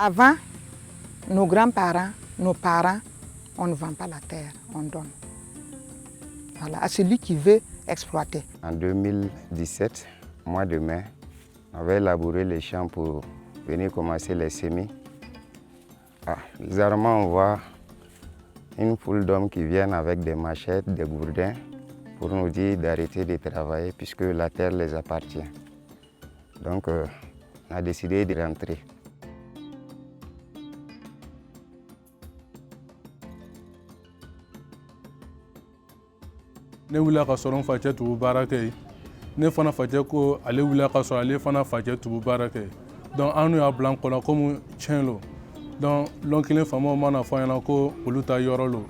Avant, nos grands-parents, nos parents, on ne vend pas la terre, on donne. Voilà, à celui qui veut exploiter. En 2017, mois de mai, on avait labouré les champs pour venir commencer les semis. Bizarrement, on voit une foule d'hommes qui viennent avec des machettes, des gourdins, pour nous dire d'arrêter de travailler puisque la terre les appartient. Donc, on a décidé de rentrer. Ne wulila ka sɔrɔ n facɛ tugu baara kɛ yen ne fana facɛ ko ale wulila ka sɔrɔ ale fana facɛ tugu baara kɛ yen donc an n'u y'a bila an kɔ la komi tiɲɛ lo donc lɔn kelen faamaw mana fɔ an ɲɛna ko olu ta yɔrɔ lo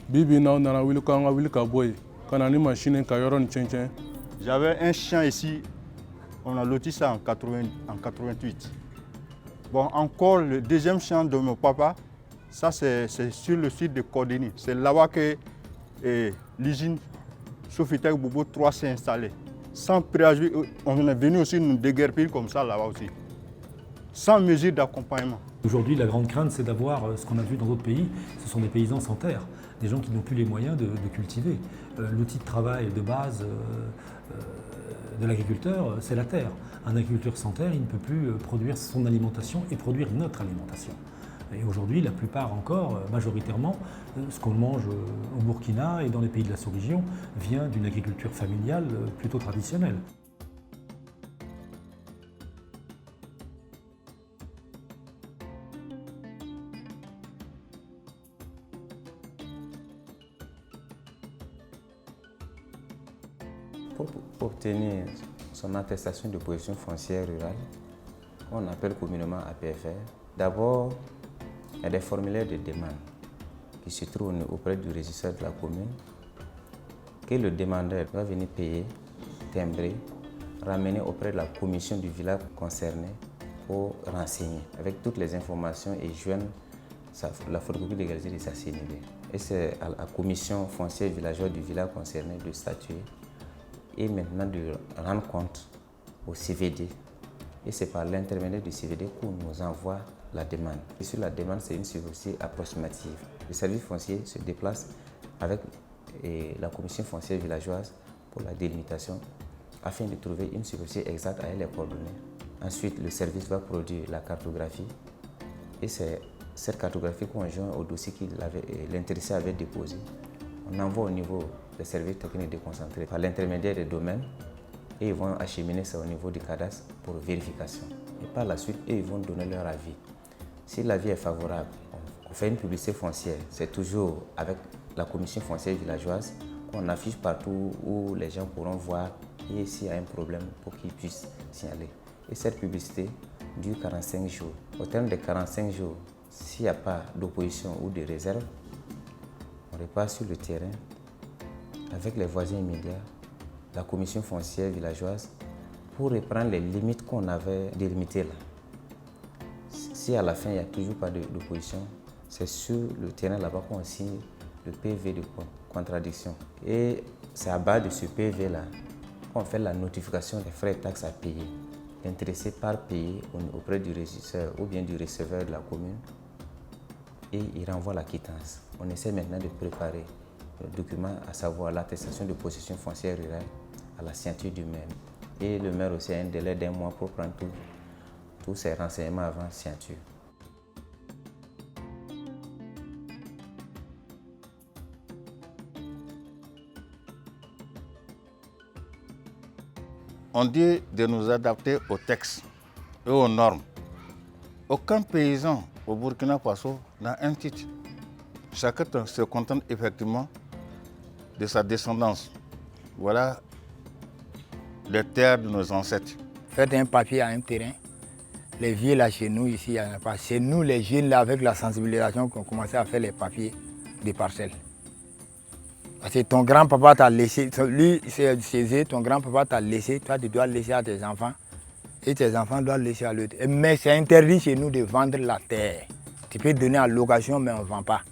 bi bi n'aw nana wuli ko an ka wuli ka bɔ yen ka na ni machine ka yɔrɔ ni tiɲɛ. J'avais un champ ici, on a loti ça en 88. Bon, encore le deuxième champ de mon papa, ça c'est sur le site de Cordini. C'est là-bas que l'usine Sofitel Bobo 3 s'est installée. Sans préavis, on est venu aussi nous déguerpir comme ça là-bas aussi. Sans mesure d'accompagnement. Aujourd'hui, la grande crainte, c'est d'avoir ce qu'on a vu dans d'autres pays, ce sont des paysans sans terre, des gens qui n'ont plus les moyens de cultiver. L'outil de travail de base de l'agriculteur, c'est la terre. Un agriculteur sans terre, il ne peut plus produire son alimentation et produire notre alimentation. Et aujourd'hui, la plupart encore, majoritairement, ce qu'on mange au Burkina et dans les pays de la sous-région vient d'une agriculture familiale plutôt traditionnelle. Pour obtenir son attestation de position foncière rurale, on appelle communément APFR, d'abord, il y a des formulaires de demande qui se trouvent auprès du régisseur de la commune, que le demandeur va venir payer, timbrer, ramener auprès de la commission du village concerné pour renseigner avec toutes les informations et joindre la photocopie légalisée de sa CNV. Et c'est à la commission foncière villageoise du village concerné de statuer et maintenant de rendre compte au CVD. Et c'est par l'intermédiaire du CVD qu'on nous envoie la demande. Et sur la demande, c'est une superficie approximative. Le service foncier se déplace avec la commission foncière villageoise pour la délimitation afin de trouver une superficie exacte avec les coordonnées. Ensuite, le service va produire la cartographie et c'est cette cartographie qu'on joint au dossier que l'intéressé avait déposé. On envoie au niveau des services techniques déconcentrés par l'intermédiaire des domaines et ils vont acheminer ça au niveau du cadastre pour vérification. Et par la suite, ils vont donner leur avis. Si l'avis est favorable, on fait une publicité foncière. C'est toujours avec la commission foncière villageoise qu'on affiche partout où les gens pourront voir et s'il y a un problème pour qu'ils puissent signaler. Et cette publicité dure 45 jours. Au terme des 45 jours, s'il n'y a pas d'opposition ou de réserve, on repart sur le terrain avec les voisins immédiats, la commission foncière villageoise, pour reprendre les limites qu'on avait délimitées là. Si à la fin il n'y a toujours pas d'opposition, c'est sur le terrain là-bas qu'on signe le PV de contradiction. Et c'est à base de ce PV là qu'on fait la notification des frais et taxes à payer. L'intéressé part payer auprès du régisseur ou bien du receveur de la commune et il renvoie la quittance. On essaie maintenant de préparer le document, à savoir l'attestation de possession foncière rurale à la signature du maire. Et le maire aussi a un délai d'1 mois pour prendre tous ces renseignements avant signature. On dit de nous adapter aux textes et aux normes. Aucun paysan au Burkina Faso n'a un titre. Chacun se contente effectivement de sa descendance. Voilà les terres de nos ancêtres. Faites un papier à un terrain. Les vieux là chez nous, ici, il n'y en a pas. C'est nous les jeunes là, avec la sensibilisation, qu'on commençait à faire les papiers des parcelles. Parce que ton grand-papa t'a laissé, lui c'est césé, ton grand-papa t'a laissé, toi tu dois laisser à tes enfants. Et tes enfants doivent laisser à l'autre. Mais c'est interdit chez nous de vendre la terre. Tu peux donner en location, mais on ne vend pas.